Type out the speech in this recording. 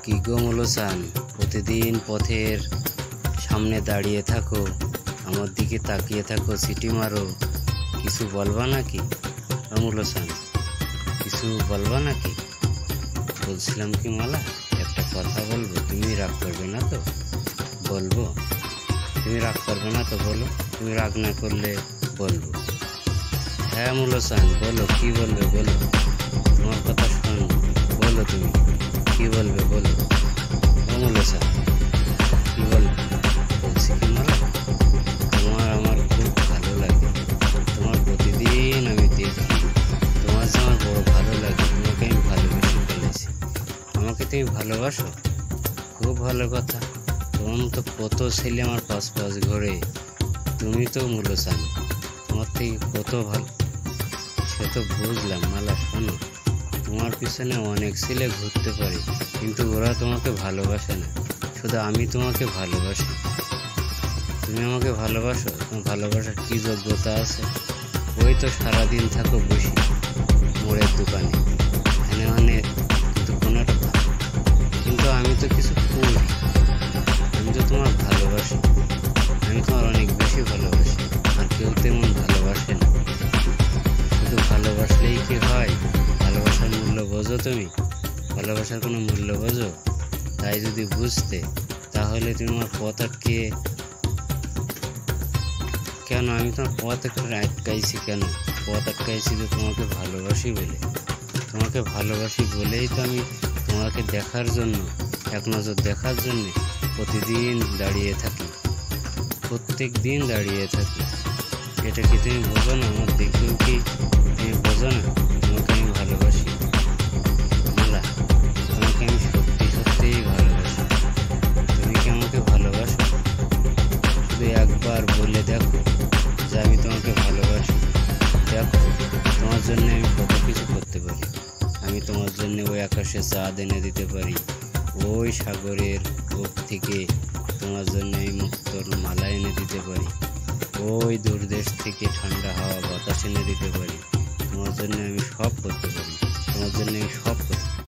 কি গো মুলোসান, প্রতিদিন পথের সামনে দাঁড়িয়ে থাকো, আমার দিকে তাকিয়ে থাকো, সিটি মারো, কিছু বলবা নাকি? মুলোসান, কিছু বলবা নাকি? বলছিলাম কি মালা, একটা কথা বলবো, তুমি রাগ করবে না তো? বলবো, তুমি রাগ করবে না তো? বলো, তুমি রাগ না করলে বলবো। হ্যাঁ মুলোসান, বলো, কি বলবে বলো, তোমার কথা শুনবো, বলো তুমি কি বলবে বলো। মুলোসান, কি বলবে? বলছি কি মালা, তোমার আমার খুব ভালো লাগে, তোমার প্রতিদিন আমি দেখি, তোমার যে আমার বড় ভালো লাগে, তোমাকে আমি ভালোবেসে ফেলেছি। আমাকে তুমি ভালোবাসো? খুব ভালো কথা, তোমার মতো কত ছেলে আমার পাশ পাশ ঘোরে, তুমি তো মুলোসান তোমার থেকে কত ভালো। সে তো বুঝলাম মালা, শোনো, তোমার পিছনে অনেক ছেলে ঘুরতে পারে, কিন্তু ওরা তোমাকে ভালোবাসে না, শুধু আমি তোমাকে ভালোবাসি। তুমি আমাকে ভালোবাসো? তোমার ভালোবাসার কি যোগ্যতা আছে? ওই তো সারাদিন থাকো বসে মোড়ের দোকানে, এখানে কিন্তু কোনোটা, কিন্তু আমি তো কিছু করি, আমি তো তোমার ভালোবাসি, আমি তোমার অনেক বেশি ভালোবাসি, আর কেউ তেমন ভালোবাসে না। শুধু ভালোবাসলেই কি হয়? ভালোবাসার মূল্য বোঝো তুমি? ভালোবাসার কোনো মূল্য বোঝো? তাই যদি বুঝতে, তাহলে তুমি আমার পথ আটকে কেন? আমি তোমার পথ আটকাইছি কেন? পথ আটকাইছি তো তোমাকে ভালোবাসি বলে। তোমাকে ভালোবাসি বলেই তো আমি তোমাকে দেখার জন্য, এক নজর দেখার জন্য প্রতিদিন দাঁড়িয়ে থাকি, প্রত্যেক দিন দাঁড়িয়ে থাকি। এটা কি তুমি বোঝো না? আমার দেখেও কি তুমি বোঝো না তোমাকে আমি ভালোবাসি? মালা, তোমাকে আমি সত্যি সত্যিই ভালোবাসি। তুমি কি আমাকে ভালোবাসো? শুধু একবার বলে দেখো যে আমি তোমাকে ভালোবাসি। দেখো, তোমার জন্য আমি কত কিছু করতে পারি। আমি তোমার জন্য ওই আকাশে চাঁদ এনে দিতে পারি, ওই সাগরের বুক থেকে তোমার জন্য আমি মুক্তোর মালা এনে দিতে পারি, ওই দূরদেশ থেকে ঠান্ডা হাওয়া বাতাস এনে দিতে পারি। তোমার জন্য আমি সব করতে পারি, তোমার জন্য আমি সব করতে